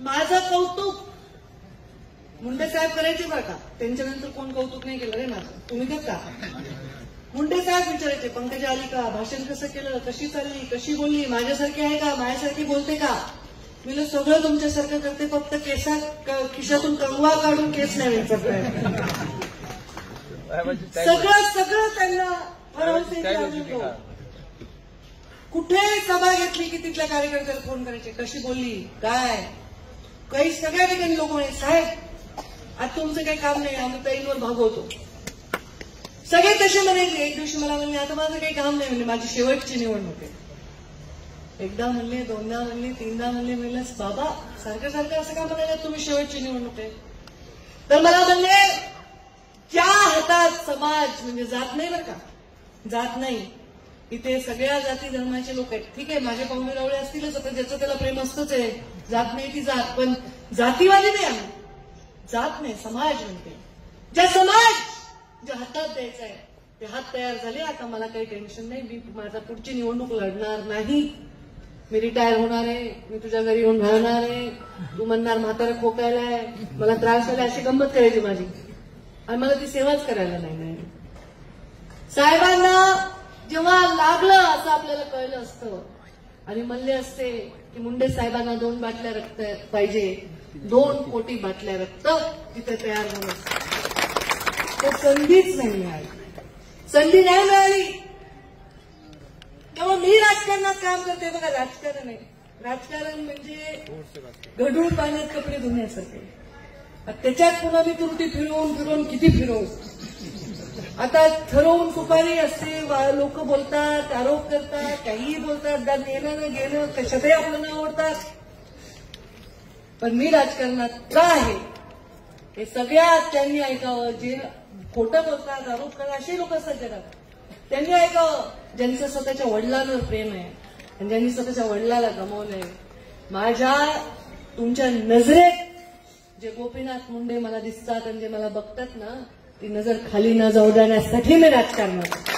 माझं कौतुक मुंडे साहेब करायचे बरं का, त्यांच्यानंतर कोण कौतुक नाही केलं रे माझं, तुम्ही करता. मुंडे साहेब विचारायचे पंकजा आली का, भाषण कसं केलं, कशी चालली, कशी बोलली, माझ्यासारखी आहे का, माझ्यासारखी बोलते का. मी सगळं तुमच्यासारखं करते, फक्त खिशातून कंगवा काढून केस नाही विचारताय. सगळं सगळं त्यांना भरवसे. कुठे सभा घेतली की तिथल्या कार्यकर्त्याला फोन करायचे, कशी बोलली काय, काही सगळ्या ठिकाणी लोक म्हणे साहेब आज तुमचं काही काम नाही, आम्ही पेनवर भागवतो. सगळे तसे म्हणायचे. एक दिवशी मला म्हणले आता माझं काही काम नाही, म्हणजे माझी शेवटची निवडणूक आहे. एकदा म्हणले, दोनदा म्हणले, तीनदा म्हणले. म्हणलं बाबा सारखं सारखं असं का म्हणायला, तुम्ही शेवटची निवडणूक आहे. तर मला म्हणले ज्या हातात समाज म्हणजे जात नाही बरं का, जात नाही, इथे सगळ्या जाती धर्माचे लोक आहेत. ठीक आहे माझे पाहुणे रावळे असतीलच, आता ज्याचं त्याला प्रेम असतंच आहे, जात नाही ती जात, पण जातीवादी नाही आम्ही, जात नाही समाज म्हणते. ज्या समाज ज्या हातात द्यायचा आहे ते हात तयार झाले. आता मला काही टेन्शन नाही, मी माझा पुढची निवडणूक लढणार नाही, मी रिटायर होणार आहे, मी तुझ्या घरी येऊन राहणार आहे, तू म्हणणार म्हातारा खोकायलाय, मला त्रास झाला, अशी गंमत करायची माझी, आणि मला ती सेवाच करायला नाही. साहेबांना जेव्हा लागलं असं आपल्याला कळलं असतं आणि म्हणले असते की मुंडे साहेबांना 2 बाटल्या रक्त पाहिजे, 2 कोटी बाटल्या रक्त तिथे तयार झालं असतं. तो संधीच नाही मिळाली, संधी नाही मिळाली. तेव्हा मी राजकारणात काम करते बघा. राजकारण आहे, राजकारण म्हणजे गढूळ पाण्यात कपडे धुण्यासारखे. त्याच्यात पुन्हा मी त्रुटी फिरवून फिरवून किती फिरवू. आता ठरवून सुपारी असते, लोक बोलतात, आरोप करतात, काहीही बोलतात, येणं न घेणं कशातही आपल्याला आवडतात. पण मी राजकारणात का आहे हे सगळ्यात त्यांनी ऐकावं. जे खोटं बोलतात, आरोप करतात असे लोक असतात जगात, त्यांनी ऐकावं. ज्यांचं स्वतःच्या वडिलांवर प्रेम आहे आणि ज्यांनी स्वतःच्या वडिलाला गमावलंय. माझ्या तुमच्या नजरेत जे गोपीनाथ मुंडे मला दिसतात आणि जे मला बघतात ना, ती नजर खाली न जाऊ देण्यासाठी मी राजकारणात